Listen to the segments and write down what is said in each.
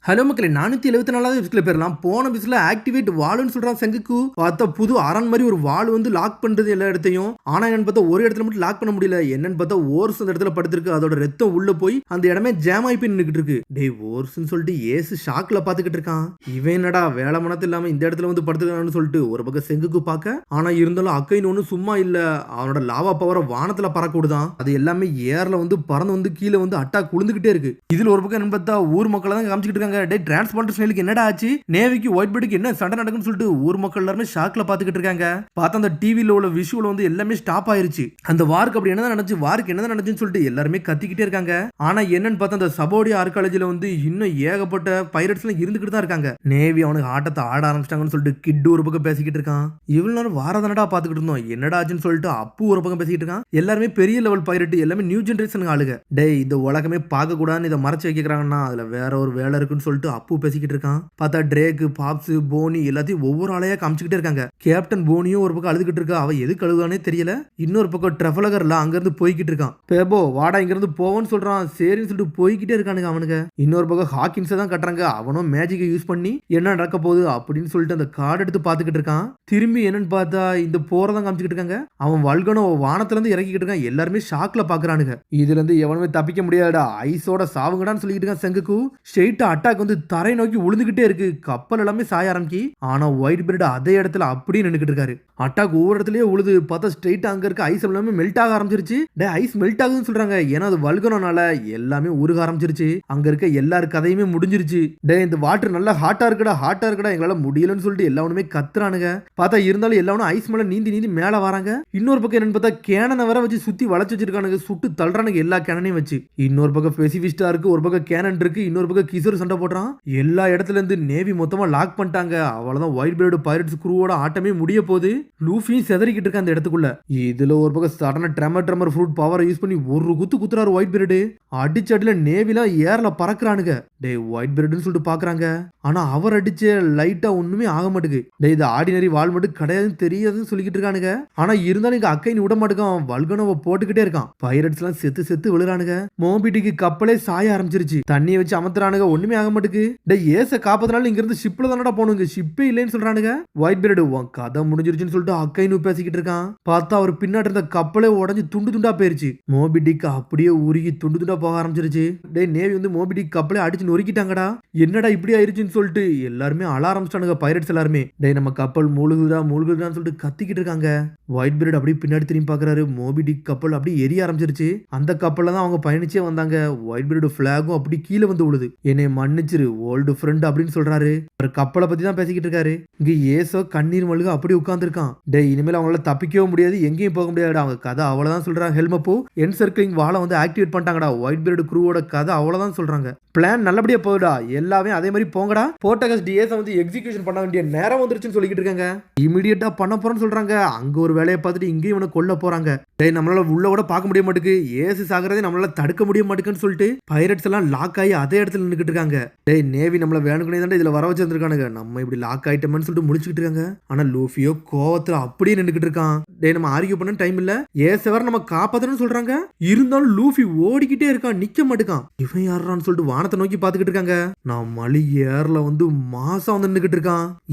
Hello மக்களே 474வது எபிசோட்ல பேரலாம். போன எபிசோட்ல ஆக்டிவேட் வால்னு சொல்றான் செங்குக்கு. பார்த்தா புது அரண் மாதிரி ஒரு வால் வந்து லாக் பண்றது எல்லா இடத்தையும். ஆனா என்னன்னு பார்த்தா ஒரு இடத்துல மட்டும் லாக் பண்ண முடியல. என்னன்னு பார்த்தா ஓர்ஸ் அந்த இடத்துல படுத்திருக்கு. அதோட ரத்தம் உள்ள போய் அந்த இடமே ஜாம் ஆகி போய் நின்னுக்கிட்டு இருக்கு. டேய் ஓர்ஸ்னு சொல்லிட்டு ஏசு ஷாக்ல பாத்துக்கிட்டு இருக்கான். இவன் என்னடா வேலை மனத்து இல்லாம இந்த இடத்துல வந்து படுத்துக்கான்னு சொல்லிட்டு ஒரு பக்கம் செங்குக்கு பார்க்க. ஆனா இருந்தாலும் அக்கைன்னு ஒன்னும் சும்மா இல்ல. அவனோட லாவா பவரை வானத்துல பறக்க விடுதான். அது எல்லாமே ஏர்ல வந்து பறந்து வந்து கீழே வந்து அட்டாக் விழுந்துகிட்டே இருக்கு. இதுல ஒரு பக்கம் என்ன பார்த்தா ஊர் மக்கள் தான் காமிச்சிட்டு இருக்காங்க. டே டிரான்ஸ்பாண்டர் ஸ்டைலுக்கு என்னடா ஆச்சு, நேவிக்கு ஒயிட் பெட்டுக்கு என்ன சண்டை நடக்குன்னு சொல்லிட்டு ஊர் மக்கள் எல்லாருமே ஷாக்ல பாத்துக்கிட்டு இருக்காங்க. பார்த்தா அந்த டிவில உள்ள விஷுவல் வந்து எல்லாமே ஸ்டாப் ஆயிருச்சு. அந்த வாருக்கு அப்படி என்னதான் நடந்துச்சு, வாருக்கு என்னதான் நடந்துச்சுன்னு சொல்லிட்டு எல்லாருமே கத்திக்கிட்டே இருக்காங்க. ஆனா என்னன்னு பார்த்தா அந்த சபோடி ஆர்காலஜில வந்து இன்னும் ஏகப்பட்ட பைரட்ஸ் எல்லாம் இருந்துகிட்டு தான் இருக்காங்க. நேவி அவனுக்கு ஆட்டத்தை ஆட ஆரம்பிச்சிட்டாங்கன்னு சொல்லிட்டு கிட்டு ஒரு பக்கம் பேசிக்கிட்டு இருக்கான். இவ்வளவு நேரம் வாரதானடா பாத்துக்கிட்டு இருந்தோம், என்னடா ஆச்சுன்னு சொல்லிட்டு அப்பு ஒரு பக்கம் பேசிக்கிட்டு இருக்கான். எல்லாருமே பெரிய லெவல் பைரட், எல்லாமே நியூ ஜெனரேஷன் ஆளுங்க. டே இந்த உலகமே பார்க்க கூடாதுன்னு இதை மறைச்சு வைக்கிறாங்கன்னா அதுல வேற ஒரு வேலை இருக்குன்னு சொல்லிட்டு அப்பு பேசிக்கிட்டு இருக்கான். பார்த்தா ட்ரேக், பாப்ஸ், போனி எல்லாத்தையும் ஒவ்வொரு ஆளையா காமிச்சுக்கிட்டே இருக்காங்க. கேப்டன் போனியும் ஒரு பக்கம் அழுதுகிட்டு இருக்கா. அவ எதுக்கு அழுதானே தெரியல. இன்னொரு பக்கம் ட்ரெஃபலகர்ல அங்க இருந்து போய்கிட்டு இருக்கான். பேபோ வாடா இங்க இருந்து போவோன்னு சொல்றான். சரின்னு சொல்லிட்டு போய்கிட்டே இருக்கானுங்க அவனுங்க. இன்னொரு பக்கம் ஹாக்கின்ஸை தான் கட்டுறாங்க. அவனும் மேஜிக்கை யூஸ் பண்ணி என்ன நடக்க போகுது அப்படின்னு சொல்லிட்டு அந்த கார்டு எடுத்து பாத்துக்கிட்டு இருக்கான். திரும்பி என்னன்னு பார்த்தா இந்த போறதான் காமிச்சுக்கிட்டு இருக்காங்க. அவன் வல்கனோ வானத்துல இருந்து இறக்கிட்டு இருக்கான். எல்லாருமே ஷாக்ல பாக்குறானுங்க. இதுல இருந்து எவனுமே தப்பிக்க முடியாதா, ஐஸோட சாவுங்கடான்னு சொல்லிட்டு இருக்கான் செங்குக்கு. ஸ்ட்ரெயிட்டா அட்டாக் வந்து தரை நோக்கி உழுந்துகிட்டே இருக்கு. கப்பல் எல்லாமே சாய ஆரம்பிக்கி. ஆனா ஒயிட் பிரெட் அதே இடத்துல அப்படியே நின்னுக்கிட்டு இருக்காரு. அட்டாக் ஒவ்வொரு இடத்துலயே உழுது. பார்த்தா ஸ்ட்ரெயிட்டா அங்க இருக்க ஐஸ் எல்லாமே மெல்ட் ஆக ஆரம்பிச்சிருச்சு. டே ஐஸ் மெல்ட் ஆகுதுன்னு சொல்றாங்க. ஏன்னா அது வல்கனோனால எல்லாமே உருக ஆரம்பிச்சிருச்சு. அங்க இருக்க எல்லாரு கதையுமே முடிஞ்சிருச்சு. டே இந்த வாட்டர் நல்லா ஹாட்டா இருக்குடா, ஹாட்டா இருக்குடா, எங்களால முடியலன்னு சொல்லிட்டு எல்லாருமே கத்துறானுங்க. பார்த்தா இருந்தாலும் எல்லாரும் ஐஸ் மேல நீந்தி நீந்தி மேல வராங்க. இன்னொரு பக்கம் என்னன்னு பார்த்தா கேனனை வர வச்சு சுத்தி வளைச்சு வச்சிருக்கானுங்க. சுட்டு தள்ளுறானுங்க எல்லா கேனனையும் வச்சு. இன்னொரு பக்கம் பெசிபிஸ்டா இருக்கு, ஒரு பக்கம் கேனன் இருக்கு, இன்னொரு பக்கம் கிசர் சண்டை போடுறான். எல்லா இடத்துல இருந்து நேவி மொத்தமா லாக் பண்ணிட்டாங்க. அவ்வளவுதான் ஒயிட் பிளேட் பைரட்ஸ் குரூவோட ஆட்டமே முடிய போகுது. லூஃபியும் செதறிக்கிட்டு இருக்க அந்த இடத்துக்குள்ள. இதுல ஒரு பக்கம் சடனா ட்ரெமர் ஃப்ரூட் பவரை யூஸ் பண்ணி ஒரு குத்து குத்துறாரு ஒயிட் பிளேட். அடிச்ச அடியில நேவிலாம் ஏர்ல பறக்குறானுங்க. டே ஒயிட் பிளேட்னு சொல்லிட்டு பாக்குறாங்க. ஆனா அவர் அடிச்ச லைட்டா ஒண்ணுமே ஆக மாட்டுக்கு. டே இது ஆர்டினரி வால் மட்டும் கிடையாதுன்னு தெரியாதுன்னு சொல்லிக்கிட்டு இருக்கானுங்க. ஆனா இருந்தாலும் இங்க அக்கைன்னு விட மாட்டேங்கான். வல்கனோவை போட்டுக்கிட்டே இருக்கான். பைரட்ஸ் எல்லாம் செத்து செத்து விழுறானுங்க. மோபிடிக்கு கப்பலே சாய ஆரம்பிச்சிருச்சு. தண்ணியை வச்சு அமர்த்துறானுங்க. ஒண்ணுமே ஆக மாட்டுக்கு. டே ஏச காப்பதனால இங்க இருந்து ஷிப்ல தானடா போனுங்க, ஷிப்பே இல்லைன்னு சொல்றானுங்க. ஒயிட் பிளேட் உன் கதை முடிஞ்சிருச்சுன்னு சொல்லிட்டு அக்கைன்னு பேசிக்கிட்டு இருக்கான். பார்த்தா அவர் பின்னாடி இருந்த கப்பலே உடஞ்சு துண்டு துண்டா போயிருச்சு. மோபிடிக் அப்படியே உருகி துண்டு துண்டா போக ஆரம்பிச்சிருச்சு. டே நேவி வந்து மோபிடிக் கப்பலே அடிச்சு நொறுக்கிட்டாங்கடா. என்னடா இப்படி ஆயிருச்சுன்னு சொல்லிட்டு எல்லாருமே அழ ஆரம்பிச்சிட்டானுங்க பைரட்ஸ் எல்லாருமே. டே நம்ம கப்பல் மூழ்குதான்னு சொல்லிட்டு கத்திக்கிட்டு இருக்காங்க. ஒயிட் பிளேட் அப்படியே பின்னாடி திரும்பி பாக்குறாரு. மோபிடிக் கப்பல் அப்படியே எரிய ஆரம்பிச்சிருச்சு. அந்த கப்பல்ல தான் அவங்க பயணிச்சே வந்தாங்க. ஒயிட் பிளேட் பிளாகும் அப்படி கீழே வந்து விழுது. என்னை மன்னிச்சிரு ஓல்டு ஃப்ரெண்ட் அப்படின்னு சொல்றாரு. ஒரு கப்பலை பத்தி தான் பேசிக்கிட்டு இருக்காரு. இங்க ஏசோ கண்ணீர் மல்க அப்படி உட்கார்ந்து இருக்கான். டே இனிமேல் அவங்களால தப்பிக்கவும் முடியாது, எங்கேயும் போக முடியாது. அவங்க கதை அவ்வளவுதான் சொல்றாங்க. ஹெல்மப்போ என் சர்க்கிளிங் வாழை வந்து ஆக்டிவேட் பண்ணிட்டாங்கடா. ஒயிட் பிளேட் குரூவோட கதை அவ்வளவுதான் சொல்றாங்க. பிளான் நல்லபடியா போகுடா, எல்லாமே அதே மாதிரி போங்கடா. போர்டகஸ் டிஎஸ் வந்து எக்ஸிகியூஷன் பண்ண வேண்டிய நேரம் வந்துருச்சுன்னு சொல்லிக்கிட்டு இருக்காங்க. இமிடியேட்டா பண்ண போறேன்னு சொல்றாங்க. அங்க ஒரு வேலையை பார்த்துட்டு இங்கேயும் இவனை கொல்ல போறாங்க. டே நம்மளால உள்ள கூட பார்க்க முடிய மாட்டேங்குது, ஏசு சாகிறதே நம்மளால தடுக்க முடிய மாட்டேங்குன்னு சொல்லிட்டு பைரட்ஸ் எல்லாம் லாக் ஆகி அதே இடத்துல நின்னுக்கிட்டு இருக்காங்க. டேய் நேவி நம்மள வேணுக்குனே தான் இதுல வர வச்சிருக்கானுங்க, நம்ம இப்படி லாக் ஆயிட்டோம்னு சொல்லிட்டு முடிச்சுக்கிட்டு இருக்காங்க. ஆனா லூஃபியோ கோவத்துல அப்படியே நின்னுக்கிட்டு இருக்கான். டேய் நம்ம ஆர்கியூ பண்ண டைம் இல்ல, ஏசவர் நம்ம காப்பாத்தணும்னு சொல்றாங்க. இருந்தாலும் லூஃபி ஓடிக்கிட்டே இருக்கான், நிக்க மாட்டேங்கான். இவன் யாரான்னு சொல்லிட்டு வானத்தை நோக்கி பாத்துக்கிட்டு இருக்காங்க. நான் மலி ஏர்ல வந்து மாசம் வந்து நின்னுக்கிட்டு இருக்கான்.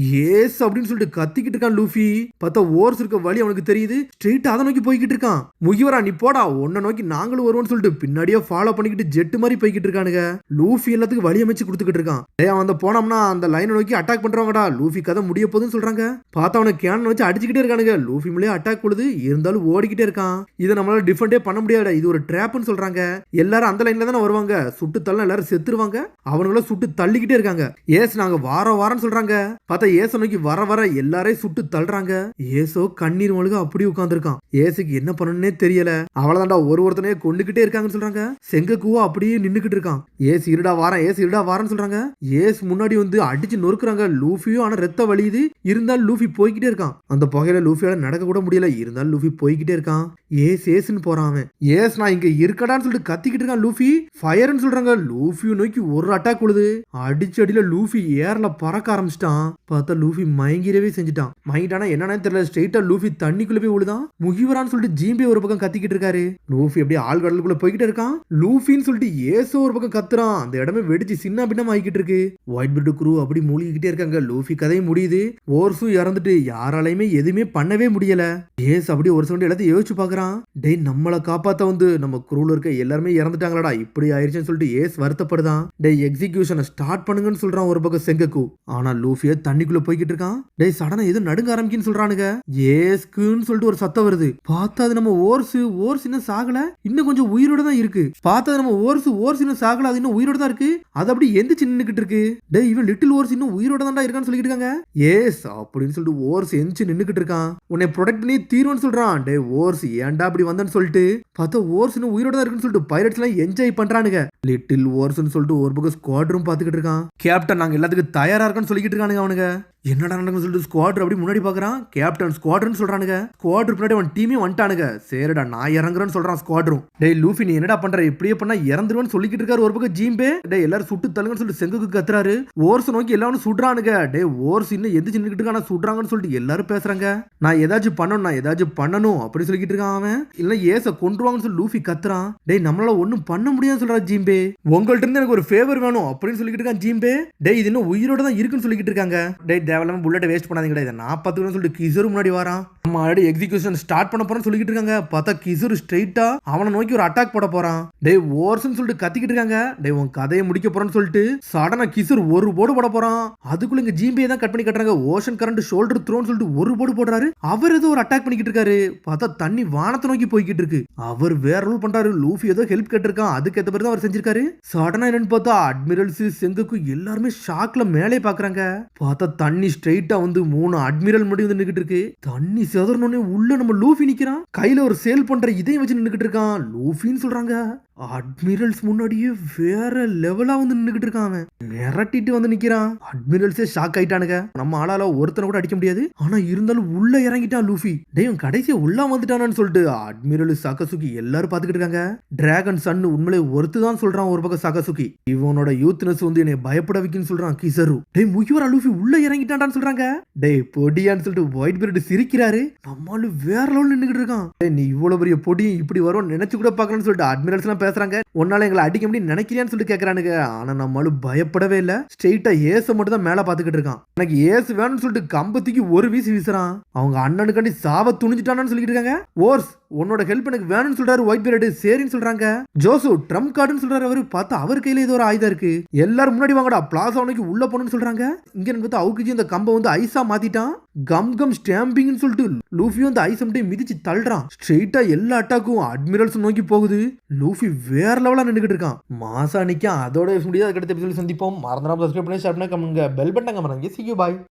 ஏஸ் அப்படின்னு சொல்லிட்டு கத்திக்கிட்டு இருக்கான் லூஃபி. பார்த்தா ஓர்ஸ் இருக்க வழி அவனுக்கு தெரியுது. ஸ்ட்ரெயிட் அதை நோக்கி போய்கிட்டு இருக்கான். முகிவரா நீ போடா, உன்னை நோக்கி நாங்களும் வருவோம்னு சொல்லிட்டு பின்னாடியே ஃபாலோ பண்ணிக்கிட்டு ஜெட் மாதிரி போய்கிட்டு இருக்கானுங்க. லூஃபி எல்லாத்துக்கும் வழி அமைச்சு கொடுத்துக்கிட்டு இருக்கான். டேய் அவன் அந்த போனோம்னா அந்த லைனை நோக்கி அட்டாக் பண்றவங்கடா. லூஃபி கதை முடிய போகுதுன்னு சொல்றாங்க. பார்த்தா அவனை கேன் வச்சு அடிச்சுக்கிட்டே இருக்கானுங்க. லூஃபி மேலே அட்டாக் கொடுது, இருந்தாலும் ஓடிக்கிட்டே இருக்கான். இதை நம்மளால டிஃபெண்டே பண்ண முடியாது, இது ஒரு ட்ராப்னு சொல்றாங்க. எல்லாரும் அந்த லைன்ல தானே வருவாங்க, சுட்டு தள்ள எல்லாரும் செத்துருவாங்க. அவனுங்கள சுட்டு தள்ளிக்கிட்டே இருக்காங்க. ஏஸ் நாங்க வாரம் சொல்றாங்க. பார்த்தா ஏச நோக்கி வர எல்லாரையும் சுட்டு தள்ளுறாங்க. ஏசோ கண்ணீர் மல்க அப்படியே உட்கார்ந்துருக்கான். ஏசுக்கு என்ன பண்ணணும்னே தெரியல. அவ்வளவுதான்டா ஒருத்தனையே கொண்டுகிட்டே இருக்காங்கன்னு சொல்றாங்க. செங்கக்குவோ அப்படியே நின்னுக்கிட்டு இருக்கான். ஏஸ் இருடா வாரன்னு சொல்றாங்க. ஏஸ் முன்னாடி வந்து அடிச்சு நொறுக்குறாங்க. லூஃபியும் ஆனா ரத்த வலியுது, இருந்தாலும் லூஃபி போய்கிட்டே இருக்கான். அந்த புகையில லூஃபியால நடக்க கூட முடியல, இருந்தாலும் லூஃபி போய்கிட்டே இருக்கான். ஏஸ்ன்னு போறான் அவன். ஏஸ் நான் இங்க இருக்கடான்னு சொல்லிட்டு கத்திக்கிட்டு இருக்கான். லூஃபி ஃபயர்னு சொல்றாங்க. லூஃபி லூஃபியை நோக்கி ஒரு அட்டாக் உழுது. அடிச்சடியில லூஃபி ஏர்ல பறக்க ஆரம்பிச்சிட்டான். பார்த்தா லூஃபி மயங்கிரவே செஞ்சுட்டான். மயங்கிட்டானா என்னன்னு தெரியல, ஸ்ட்ரெயிட்டா லூஃபி தண்ணிக்குள்ள போய் விழுதான். முகிவரான்னு சொல்லிட்டு ஜீம்பே ஒரு பக்கம் கத்திக்கிட்டு இருக்காரு. லூஃபி அப்படியே ஆழ்கடலுக்குள்ள போய்கிட்டு இருக்கான். லூஃபின்னு சொல்லிட்டு ஏசோ ஒரு பக்கம் கத்துறான். அந்த இடமே வெடிச்சு சின்ன பின்னம் ஆகிக்கிட்டு இருக்கு. ஒயிட் பிரெட் குரூ அப்படி மூழ்கிக்கிட்டே இருக்காங்க. லூஃபி கதையும் முடியுது. ஓர்ஸும் இறந்துட்டு யாராலையுமே எதுவுமே பண்ணவே முடியல. ஏஸ் அப்படி ஒரு செகண்ட் எல்லாத்தையும் யோசிச்சு பாக்குறான். டேய் நம்மளை காப்பாத்த வந்து நம்ம குரூல இருக்க எல்லாருமே இறந்துட்டாங்களாடா, இப்படி ஆயிடுச்சுன்னு சொல்லிட்டு ஏஸ் வருத்தப்படுதான். டேய் எக்ஸிகியூஷனை ஸ்டார்ட் பண்ணுங்கன்னு சொல்றான் ஒரு பக்கம் செங்கக்கு. ஆனா லூஃபிய தண்ணிக்குள்ள போய்கிட்டு இருக்கான். டேய் சடனா எது நடுங்க ஆரம்பிக்குன்னு சொல்றானுங்க. ஏஸ்க்குன்னு சொல்லிட்டு ஒரு சத்தம் வருது. பார்த்தா அது நம்ம ஓர்ஸ் இன்னும் சாகல, இன்னும் கொஞ்சம் உயிரோட தான் இருக்கு. பார்த்தா நம்ம ஓர்ஸ் இன்னும் சாகல, அது இன்னும் உயிரோட தான் இருக்கு. அது அப்படி எந்திரிச்சு நின்னுக்கிட்டு இருக்கு. டேய் இவன் லிட்டில் ஓர்ஸ் இன்னும் உயிரோட தான்டா இருக்கான்னு சொல்லிட்டு இருக்காங்க. ஏஸ் அப்படின்னு சொல்லிட்டு ஓர்ஸ் எந்திரிச்சு நின்னுக்கிட்டு இருக்கான். உன்னை ப்ரொடெக்ட் பண்ணி தீர்வுன்னு சொல்றான். டேய் ஓர்ஸ் ஏன்டா அப்படி வந்தன்னு சொல்லிட்டு பார்த்தா ஓர்ஸ் இன்னும் உயிரோட தான் இருக்குன்னு சொல்லிட்டு பைரட்ஸ் எல்லாம் என்ஜாய் பண்றானுங்க. லிட்டில் ஓர்ஸ்ன்னு சொல்லிட்டு ஒரு பக்கம் ஸ்குவாட்ரும் பாத்துக்கிட்டு இருக்கான். கேப்டன் நாங்க எல்லாத்துக்கும் தயாரா இருக்கோம்னு சொல்லிக்கிட்டு இருக்கானுங்க அவனுங்க. என்னடா நடக்குன்னு சொல்லிட்டு ஸ்குவாட்ரு அப்படி முன்னாடி பாக்குறான். கேப்டன் ஸ்குவாட்ருன்னு சொல்றானுங்க. ஸ்குவாட்ரு பின்னாடி அவன் டீமே வந்துட்டானுங்க. சரிடா நான் இறங்குறேன்னு சொல்றான் ஸ்குவாட்ரும். டேய் லூஃபி நீ என்னடா பண்ற, இப்படியே பண்ணா இறந்துருவேன்னு சொல்லிக்கிட்டு இருக்காரு ஒரு பக்கம் ஜீம்பே. டேய் எல்லாரும் சுட்டு தள்ளுங்கன்னு சொல்லிட்டு செங்குக்கு கத்துறாரு. ஓர்ஸ் நோக்கி எல்லாரும் சுடுறானுங்க. டேய் ஓர்ஸ் இன்னும் எந்திரிச்சு நின்னுக்கிட்டு இருக்கான சுடுறாங்கன்னு சொல்லிட்டு எல்லாரும் பேசுறாங்க. நான் ஏதாச்சும் பண்ணணும் அப்படி சொல்லிக்கிட்டு இருக்கான் அவன். இல்ல ஏச கொன்றுவாங்கன்னு சொல்லி லூஃபி கத்துறான். டேய் நம்மளால ஒண்ணும் பண்ண முடியாதுன்னு சொல்றா ஜீம்பே. உங்கள்ட்ட இருந்து எனக்கு ஒரு ஃபேவர் வேணும் அப்படின்னு சொல்லிக்கிட்டு இருக்கான் ஜீம்பே. டேய் இது இன்னும் உயிரோட தான் இருக்குன்னு சொல்லிக்கிட்டு இருக்காங்க. டேய் தேவையில்லாம புல்லட்டை வேஸ்ட் பண்ணாதீங்கடா, இதை நான் பார்த்துக்கணும்னு சொல்லிட்டு கிசரு முன்னாடி வரான். நம்ம ஆல்ரெடி எக்ஸிகியூஷன் ஸ்டார்ட் பண்ண போறோம்னு சொல்லிக்கிட்டு இருக்காங்க. பார்த்தா கிசரு ஸ்ட்ரெயிட்டா அவனை நோக்கி ஒரு அட்டாக் போட போறான். டேய் ஓர்ஸ்ன்னு சொல்லிட்டு கத்திக்கிட்டு இருக்காங்க. டேய் உன் கதையை முடிக்க போறேன்னு சொல்லிட்டு சடனா கிசரு ஒரு போடு போட போறான். அதுக்குள்ள இங்க ஜீம்பே தான் கட் பண்ணி கட்டுறாங்க. ஓஷன் கரண்ட் ஷோல்டர் த்ரோன்னு சொல்லிட்டு ஒரு போடு போடுறாரு. அவர் ஏதோ ஒரு அட்டாக் பண்ணிக்கிட்டு இருக்காரு. பார்த்தா தண்ணி வானத்தை நோக்கி போய்கிட்டு இருக்கு. அவர் வேற ரோல் பண்றாரு. லூஃபி ஏதோ ஹெல்ப் கேட்டிருக்கான், அதுக்கு ஏற்ற மாதிரி தான் அவர் செஞ்சிருக்காரு. சடனா என்னன்னு பார்த்தா அட்மிரல்ஸ் செங்குக்கு எல்லாருமே ஷாக்ல மேலே பாக்குறாங்க. பார்த்தா தண்ணி ஸ்ட்ரெயிட்டா வந்து 3 அட்மிரல் முன்னாடி வந்து நின்னுகிட்டு இருக்கு. தண்ணி செதறனோனே உள்ள நம்ம லூஃபி நிக்கிறான். கையில ஒரு சேல் பண்ற இதையும் வச்சு நின்னுகிட்டு இருக்கான். லூஃபின்னு சொல்றாங்க. அட்மிரல்ஸ் முன்னாடியே வேற லெவலா வந்து நின்னுகிட்டு இருக்கான். அவன் மிரட்டிட்டு வந்து நிக்கிறான். அட்மிரல்ஸே ஷாக் ஆயிட்டானுங்க. நம்ம ஆளால ஒருத்தனை கூட அடிக்க முடியாது. ஆனா இருந்தாலும் உள்ள இறங்கிட்டான் லூஃபி. டேய் கடைசியா உள்ள வந்துட்டானு சொல்லிட்டு அட்மிரல் சகசுகி எல்லாரும் பாத்துக்கிட்டு இருக்காங்க. டிராகன் சன் உண்மையிலே ஒருத்துதான் சொல்றான் ஒரு பக்கம் சகசுகி. இவனோட யூத்னஸ் வந்து என்னை பயப்பட வைக்குன்னு சொல்றான் கிசரு. டேய் முக்கியவரா லூஃபி உள்ள இறங்கிட்டான்னு சொல்றாங்க. டேய் பொடியான்னு சொல்லிட்டு ஒயிட் பிரெட் சிரிக்கிறாரு. நம்மளும் வேற லெவல் நின்னுகிட்டு இருக்கான். டேய் நீ இவ்வளவு பெரிய பொடி இப்படி வரும் நினைச்சு கூட பாக்கலன்னு சொல்லிட்டு அட்மிரல்ஸ் எல்லாம் பேசுறாங்க. உன்னால எங்களை அடிக்க முடியும் நினைக்கிறியான்னு சொல்லிட்டு கேக்குறானுங்க. ஆனா நம்மளும் பயப்படவே இல்ல. ஸ்ட்ரெயிட்டா ஏச மட்டும் தான் மேல பாத்துக்கிட்டு இருக்கான். எனக்கு ஏசு வேணும்னு சொல்லிட்டு கம்பத்துக்கு ஒரு வீசி வீசுறான். அவங்க அண்ணனுக்காண்டி சாவ துணிஞ்சிட்டானு சொல்லிட்டு இருக்காங்க. ஓர்ஸ் உன்னோட ஹெல்ப் எனக்கு வேணும்னு சொல்றாரு ஒயிட் பிரெட். சரின்னு சொல்றாங்க. ஜோசு ட்ரம் கார்டுன்னு சொல்றாரு. அவரு பார்த்தா அவர் கையில ஏதோ ஒரு ஆயுதம் இருக்கு. எல்லாரும் முன்னாடி வாங்கடா பிளாசா உனக்கு உள்ள போகணும்னு சொல்றாங்க. இங்க எனக்கு பார்த்தா அவுக்குஜி இந்த கம்பை வந்து ஐஸா மாத்திட்டான். கம் ஸ்டாம்பிங்னு சொல்லிட்டு லூஃபியும் அந்த ஐஸ் மட்டும் மிதிச்சு தள்ளுறான். ஸ்ட்ரெயிட்டா எல்லா அட்டாக்கும் அட்மிரல்ஸ் நோக்கி போகுது. லூஃபி வேற லெவலா நின்னுகிட்டு இருக்கான். மாசா நிக்கான். அதோட முடியாது. அடுத்த எபிசோட் சந்திப்போம். மறந்துடாம சப்ஸ்கிரைப் பண்ணி ஷேர் பண்ணி comment bell button comment. See you bye.